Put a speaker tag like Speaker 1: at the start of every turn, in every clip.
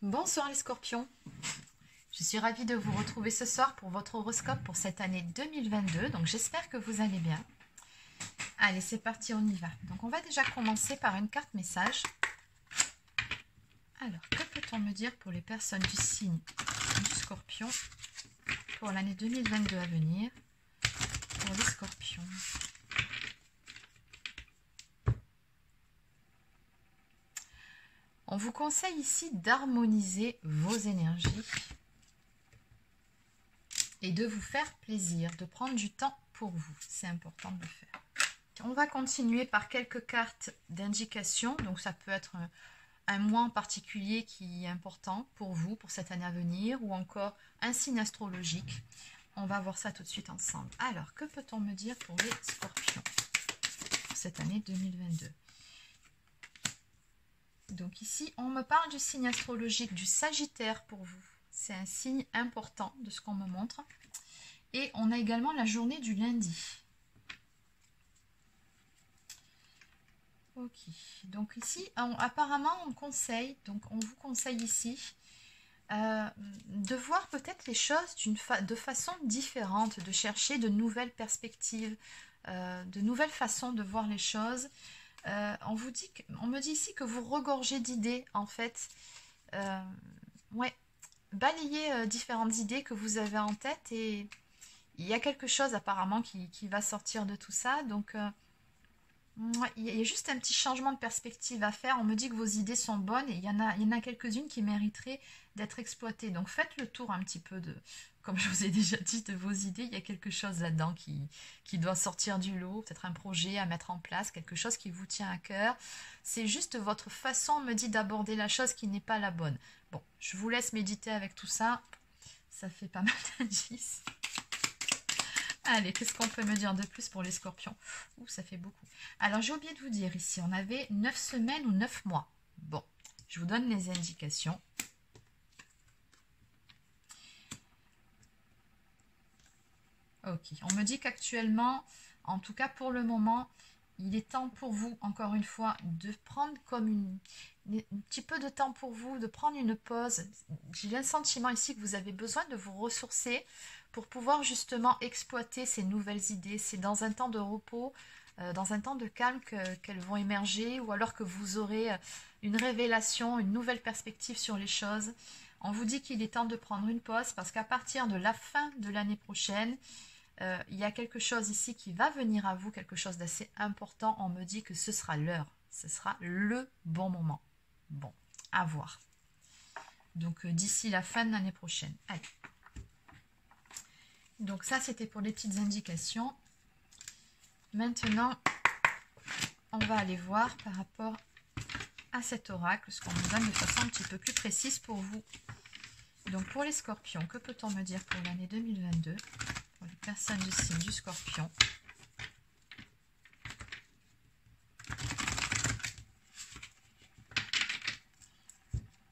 Speaker 1: Bonsoir les scorpions, je suis ravie de vous retrouver ce soir pour votre horoscope pour cette année 2022, donc j'espère que vous allez bien. Allez, c'est parti, on y va. Donc on va déjà commencer par une carte message. Alors, que peut-on me dire pour les personnes du signe du scorpion pour l'année 2022 à venir pour les scorpions? On vous conseille ici d'harmoniser vos énergies et de vous faire plaisir, de prendre du temps pour vous. C'est important de le faire. On va continuer par quelques cartes d'indication. Donc ça peut être un mois en particulier qui est important pour vous, pour cette année à venir, ou encore un signe astrologique. On va voir ça tout de suite ensemble. Alors, que peut-on me dire pour les scorpions pour cette année 2022? Donc ici, on me parle du signe astrologique du Sagittaire pour vous. C'est un signe important de ce qu'on me montre. Et on a également la journée du lundi. Ok, donc ici, apparemment, on vous conseille ici de voir peut-être les choses de façon différente, de chercher de nouvelles perspectives, de nouvelles façons de voir les choses. On me dit ici que vous regorgez d'idées, en fait. Ouais, balayez différentes idées que vous avez en tête et il y a quelque chose apparemment qui va sortir de tout ça. Donc, ouais, il y a juste un petit changement de perspective à faire. On me dit que vos idées sont bonnes et il y en a quelques-unes qui mériteraient d'être exploitées. Donc, faites le tour un petit peu comme je vous ai déjà dit, de vos idées. Il y a quelque chose là-dedans qui doit sortir du lot, peut-être un projet à mettre en place, quelque chose qui vous tient à cœur. C'est juste votre façon, on me dit, d'aborder la chose qui n'est pas la bonne. Bon, je vous laisse méditer avec tout ça. Ça fait pas mal d'indices. Allez, qu'est-ce qu'on peut me dire de plus pour les scorpions? Ouh, ça fait beaucoup. Alors, j'ai oublié de vous dire ici, on avait 9 semaines ou 9 mois. Bon, je vous donne les indications. Ok, on me dit qu'actuellement, en tout cas pour le moment, il est temps pour vous, encore une fois, de prendre comme un petit peu de temps pour vous, de prendre une pause. J'ai un sentiment ici que vous avez besoin de vous ressourcer pour pouvoir justement exploiter ces nouvelles idées. C'est dans un temps de repos, dans un temps de calme qu'elles vont émerger, ou alors que vous aurez une révélation, une nouvelle perspective sur les choses. On vous dit qu'il est temps de prendre une pause parce qu'à partir de la fin de l'année prochaine, il y a quelque chose ici qui va venir à vous, quelque chose d'assez important. On me dit que ce sera l'heure, ce sera le bon moment. Bon, à voir. Donc d'ici la fin de l'année prochaine. Allez. Donc ça, c'était pour les petites indications. Maintenant, on va aller voir par rapport à cet oracle, ce qu'on nous donne de façon un petit peu plus précise pour vous. Donc pour les scorpions, que peut-on me dire pour l'année 2022 ? Pour les personnes du signe du scorpion.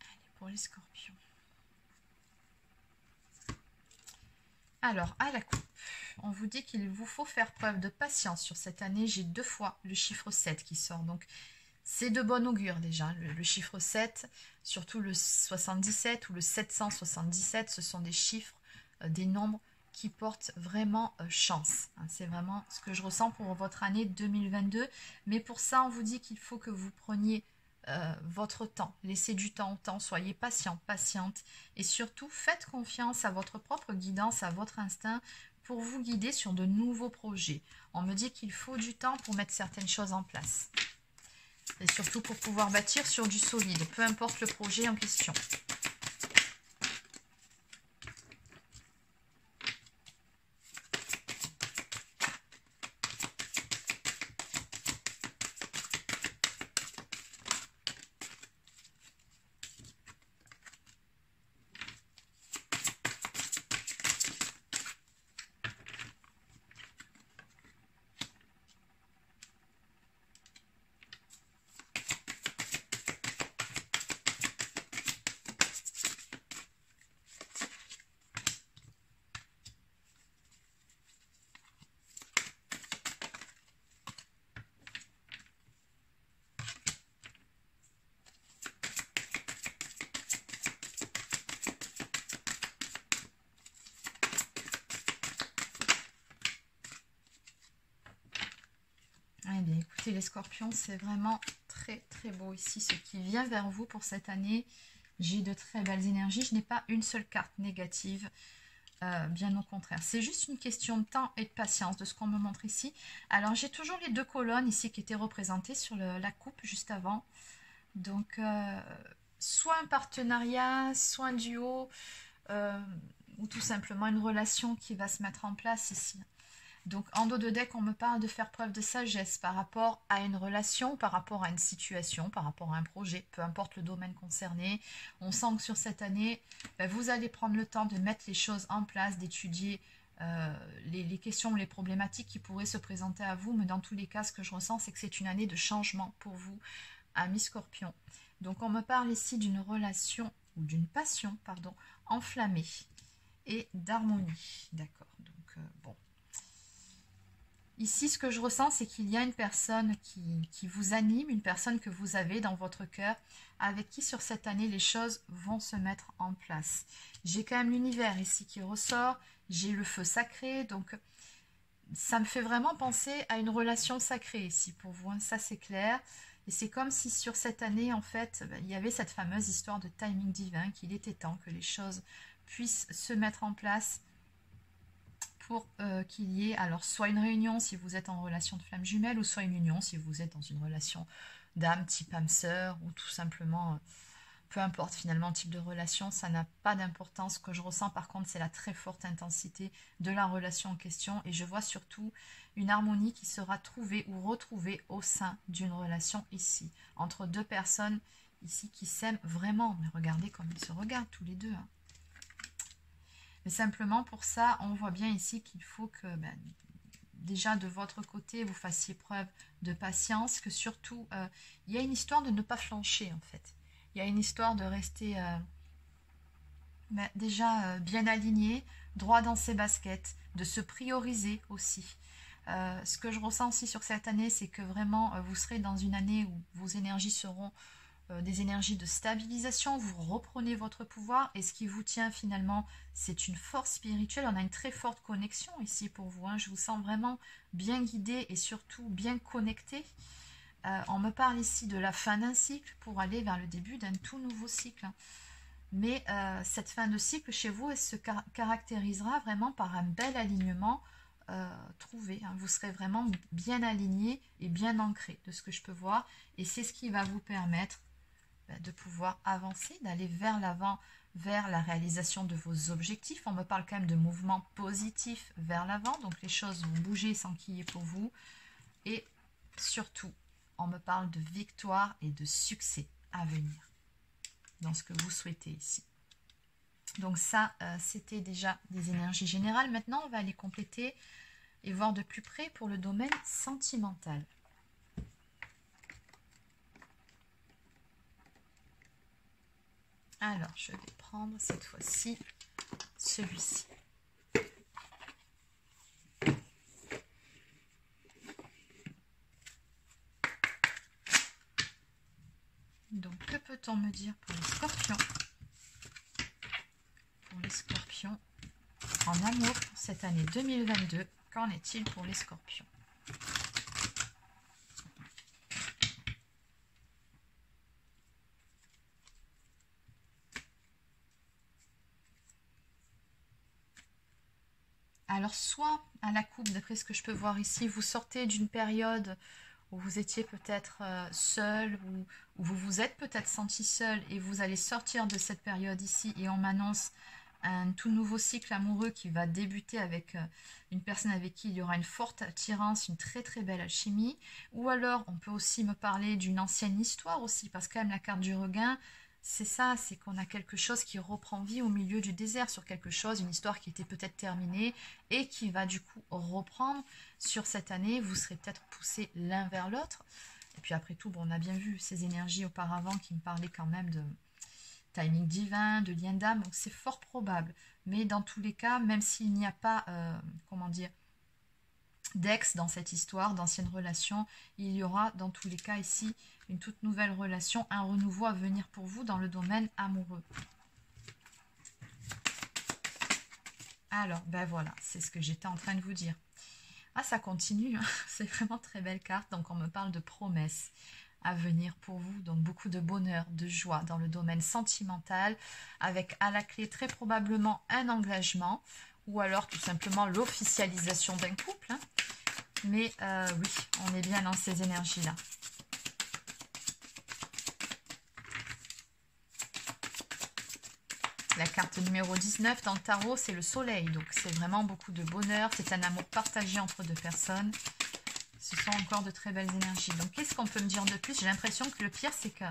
Speaker 1: Allez, pour les scorpions. Alors, à la coupe, on vous dit qu'il vous faut faire preuve de patience sur cette année. J'ai 2 fois le chiffre 7 qui sort. Donc, c'est de bon augure déjà. Le chiffre 7, surtout le 77 ou le 777, ce sont des chiffres, des nombres qui portent vraiment chance. C'est vraiment ce que je ressens pour votre année 2022. Mais pour ça, on vous dit qu'il faut que vous preniez votre temps. Laissez du temps au temps. Soyez patient, patiente. Et surtout, faites confiance à votre propre guidance, à votre instinct pour vous guider sur de nouveaux projets. On me dit qu'il faut du temps pour mettre certaines choses en place. Et surtout pour pouvoir bâtir sur du solide, peu importe le projet en question. les scorpions, c'est vraiment très très beau ici, ce qui vient vers vous pour cette année. J'ai de très belles énergies, je n'ai pas une seule carte négative, bien au contraire. C'est juste une question de temps et de patience de ce qu'on me montre ici. Alors j'ai toujours les deux colonnes ici qui étaient représentées sur la coupe juste avant. Donc soit un partenariat, soit un duo, ou tout simplement une relation qui va se mettre en place ici. Donc en dos de deck, on me parle de faire preuve de sagesse par rapport à une relation, par rapport à une situation, par rapport à un projet, peu importe le domaine concerné. On sent que sur cette année, vous allez prendre le temps de mettre les choses en place, d'étudier les questions, les problématiques qui pourraient se présenter à vous. Mais dans tous les cas, ce que je ressens, c'est que c'est une année de changement pour vous, amis Scorpion. Donc on me parle ici d'une relation, ou d'une passion, pardon, enflammée et d'harmonie. D'accord, donc bon. Ici, ce que je ressens, c'est qu'il y a une personne qui vous anime, une personne que vous avez dans votre cœur, avec qui sur cette année, les choses vont se mettre en place. J'ai quand même l'univers ici qui ressort, j'ai le feu sacré, donc ça me fait vraiment penser à une relation sacrée ici pour vous, hein, ça c'est clair. Et c'est comme si sur cette année, en fait, il y avait cette fameuse histoire de timing divin, qu'il était temps que les choses puissent se mettre en place pour qu'il y ait alors soit une réunion si vous êtes en relation de flamme jumelle, ou soit une union si vous êtes dans une relation d'âme type âme sœur, ou tout simplement, peu importe finalement le type de relation, ça n'a pas d'importance. Ce que je ressens par contre, c'est la très forte intensité de la relation en question, et je vois surtout une harmonie qui sera trouvée ou retrouvée au sein d'une relation ici, entre deux personnes ici qui s'aiment vraiment. Mais regardez comme ils se regardent tous les deux, hein. Mais simplement pour ça, on voit bien ici qu'il faut que déjà de votre côté, vous fassiez preuve de patience, que surtout, il y a une histoire de ne pas flancher en fait. Il y a une histoire de rester déjà bien aligné, droit dans ses baskets, de se prioriser aussi. Ce que je ressens aussi sur cette année, c'est que vraiment, vous serez dans une année où vos énergies seront des énergies de stabilisation, vous reprenez votre pouvoir, et ce qui vous tient finalement, c'est une force spirituelle. On a une très forte connexion ici pour vous, hein. Je vous sens vraiment bien guidé et surtout bien connecté. On me parle ici de la fin d'un cycle pour aller vers le début d'un tout nouveau cycle, hein. Mais cette fin de cycle chez vous, elle se caractérisera vraiment par un bel alignement trouvé, hein. Vous serez vraiment bien aligné et bien ancré de ce que je peux voir, et c'est ce qui va vous permettre de pouvoir avancer, d'aller vers l'avant, vers la réalisation de vos objectifs. On me parle quand même de mouvement positif vers l'avant, donc les choses vont bouger sans qu'il y ait pour vous. Et surtout, on me parle de victoire et de succès à venir dans ce que vous souhaitez ici. Donc ça, c'était déjà des énergies générales. Maintenant, on va aller compléter et voir de plus près pour le domaine sentimental. Alors, je vais prendre cette fois-ci celui-ci. Donc, que peut-on me dire pour les scorpions? Pour les scorpions, en amour pour cette année 2022, qu'en est-il pour les scorpions? Alors, soit à la coupe, d'après ce que je peux voir ici, vous sortez d'une période où vous étiez peut-être seul, ou où vous vous êtes peut-être senti seul, et vous allez sortir de cette période ici, et on m'annonce un tout nouveau cycle amoureux qui va débuter avec une personne avec qui il y aura une forte attirance, une très très belle alchimie. Ou alors, on peut aussi me parler d'une ancienne histoire aussi, parce que quand même la carte du regain, c'est ça, c'est qu'on a quelque chose qui reprend vie au milieu du désert, sur quelque chose, une histoire qui était peut-être terminée et qui va du coup reprendre sur cette année. Vous serez peut-être poussés l'un vers l'autre. Et puis après tout, bon, on a bien vu ces énergies auparavant qui me parlaient quand même de timing divin, de lien d'âme, donc c'est fort probable. Mais dans tous les cas, même s'il n'y a pas, comment dire, d'ex dans cette histoire, d'ancienne relation, il y aura dans tous les cas ici une toute nouvelle relation, un renouveau à venir pour vous dans le domaine amoureux. Alors, ben voilà, c'est ce que j'étais en train de vous dire. Ah, ça continue, hein. C'est vraiment très belle carte. Donc, on me parle de promesses à venir pour vous. Donc, beaucoup de bonheur, de joie dans le domaine sentimental, avec à la clé très probablement un engagement ou alors tout simplement l'officialisation d'un couple, hein. Mais oui, on est bien dans ces énergies-là. La carte numéro 19 dans le tarot, c'est le soleil. Donc, c'est vraiment beaucoup de bonheur. C'est un amour partagé entre deux personnes. Ce sont encore de très belles énergies. Donc, qu'est-ce qu'on peut me dire de plus? J'ai l'impression que le pire, c'est qu'il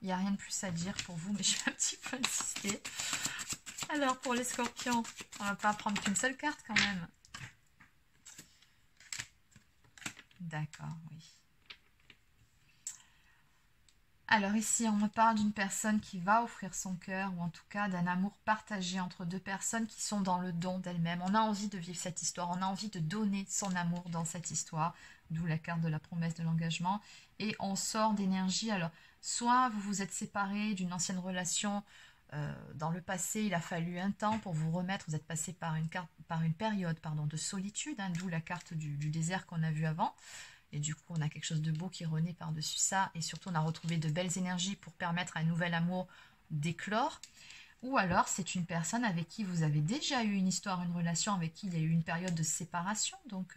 Speaker 1: n'y a rien de plus à dire pour vous. Mais je vais un petit peu insister. Alors, pour les scorpions, on ne va pas prendre qu'une seule carte quand même. D'accord, oui. Alors ici, on me parle d'une personne qui va offrir son cœur, ou en tout cas d'un amour partagé entre deux personnes qui sont dans le don d'elles-mêmes. On a envie de vivre cette histoire, on a envie de donner son amour dans cette histoire, d'où la carte de la promesse de l'engagement. Et on sort d'énergie. Alors, soit vous vous êtes séparés d'une ancienne relation dans le passé, il a fallu un temps pour vous remettre, vous êtes passé par une période de solitude, hein, d'où la carte du désert qu'on a vue avant. Et du coup, on a quelque chose de beau qui renaît par-dessus ça. Et surtout, on a retrouvé de belles énergies pour permettre à un nouvel amour d'éclore. Ou alors, c'est une personne avec qui vous avez déjà eu une histoire, une relation, avec qui il y a eu une période de séparation. Donc,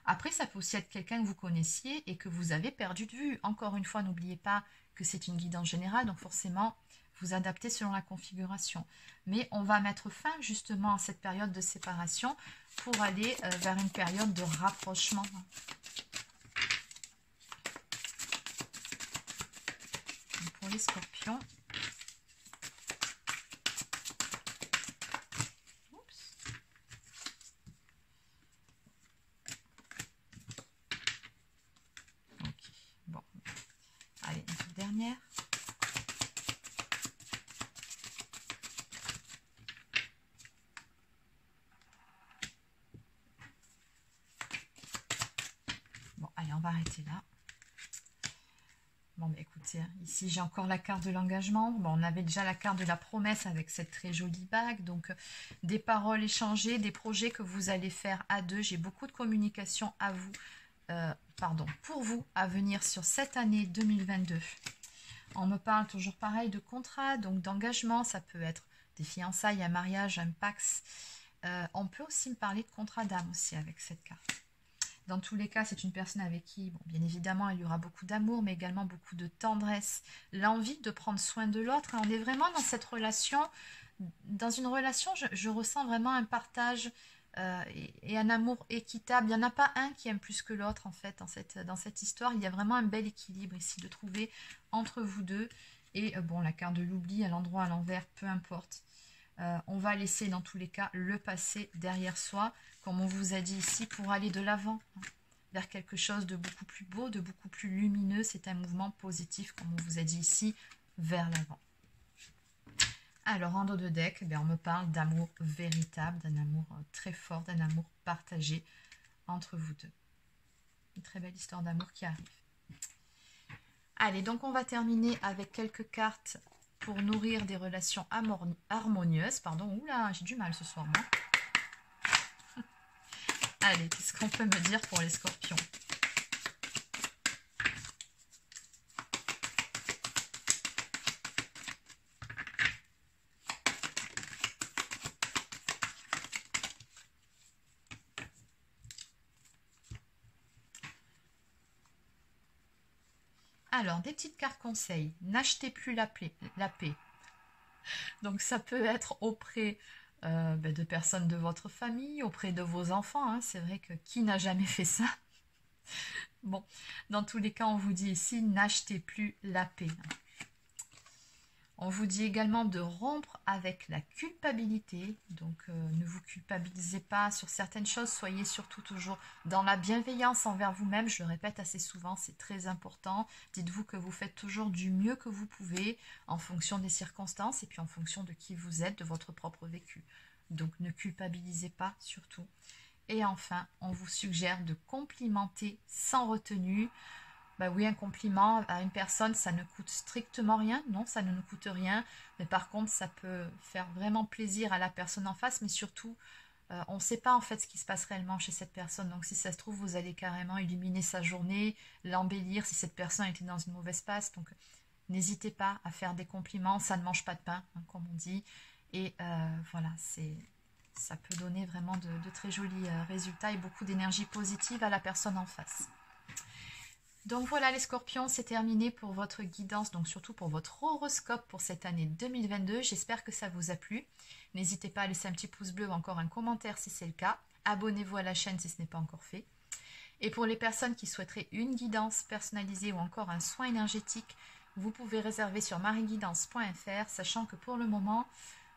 Speaker 1: après, ça peut aussi être quelqu'un que vous connaissiez et que vous avez perdu de vue. Encore une fois, n'oubliez pas que c'est une guidance générale. Donc, forcément, vous adaptez selon la configuration. Mais on va mettre fin justement à cette période de séparation pour aller vers une période de rapprochement. Pour les scorpions. Oups. Ok, bon. Allez, une toute dernière. Bon, allez, on va arrêter là. Bon, bah écoutez, ici j'ai encore la carte de l'engagement. Bon, on avait déjà la carte de la promesse avec cette très jolie bague. Donc, des paroles échangées, des projets que vous allez faire à deux. J'ai beaucoup de communication à vous, pour vous à venir sur cette année 2022. On me parle toujours pareil de contrat, donc d'engagement. Ça peut être des fiançailles, un mariage, un pax. On peut aussi me parler de contrat d'âme aussi avec cette carte. Dans tous les cas, c'est une personne avec qui, bon, bien évidemment, il y aura beaucoup d'amour, mais également beaucoup de tendresse, l'envie de prendre soin de l'autre. On est vraiment dans cette relation, dans une relation, je ressens vraiment un partage et un amour équitable. Il n'y en a pas un qui aime plus que l'autre, en fait, dans cette histoire. Il y a vraiment un bel équilibre ici de trouver entre vous deux. Et bon, la carte de l'oubli, à l'endroit, à l'envers, peu importe. On va laisser dans tous les cas le passé derrière soi, comme on vous a dit ici, pour aller de l'avant, hein, vers quelque chose de beaucoup plus beau, de beaucoup plus lumineux. C'est un mouvement positif, comme on vous a dit ici, vers l'avant. Alors, en dos de deck, on me parle d'amour véritable, d'un amour très fort, d'un amour partagé entre vous deux. Une très belle histoire d'amour qui arrive. Allez, donc on va terminer avec quelques cartes pour nourrir des relations harmonieuses. Pardon, oula, j'ai du mal ce soir, moi. Allez, qu'est-ce qu'on peut me dire pour les scorpions? Alors, des petites cartes conseils. N'achetez plus la paix. Donc, ça peut être auprès de personnes de votre famille, auprès de vos enfants. Hein. C'est vrai que qui n'a jamais fait ça? Bon, dans tous les cas, on vous dit ici, n'achetez plus la paix. On vous dit également de rompre avec la culpabilité. Donc, ne vous culpabilisez pas sur certaines choses. Soyez surtout toujours dans la bienveillance envers vous-même. Je le répète assez souvent, c'est très important. Dites-vous que vous faites toujours du mieux que vous pouvez en fonction des circonstances et puis en fonction de qui vous êtes, de votre propre vécu. Donc, ne culpabilisez pas surtout. Et enfin, on vous suggère de complimenter sans retenue. Bah oui, un compliment à une personne, ça ne coûte strictement rien. Non, ça ne nous coûte rien. Mais par contre, ça peut faire vraiment plaisir à la personne en face. Mais surtout, On ne sait pas en fait ce qui se passe réellement chez cette personne. Donc si ça se trouve, vous allez carrément illuminer sa journée, l'embellir si cette personne était dans une mauvaise passe. Donc n'hésitez pas à faire des compliments. Ça ne mange pas de pain, hein, comme on dit. Et voilà, ça peut donner vraiment de très jolis résultats et beaucoup d'énergie positive à la personne en face. Donc voilà les scorpions, c'est terminé pour votre guidance, donc surtout pour votre horoscope pour cette année 2022. J'espère que ça vous a plu. N'hésitez pas à laisser un petit pouce bleu ou encore un commentaire si c'est le cas. Abonnez-vous à la chaîne si ce n'est pas encore fait. Et pour les personnes qui souhaiteraient une guidance personnalisée ou encore un soin énergétique, vous pouvez réserver sur marieguidance.fr, sachant que pour le moment,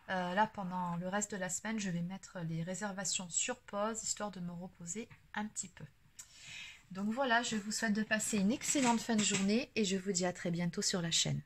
Speaker 1: là pendant le reste de la semaine, je vais mettre les réservations sur pause, histoire de me reposer un petit peu. Donc voilà, je vous souhaite de passer une excellente fin de journée et je vous dis à très bientôt sur la chaîne.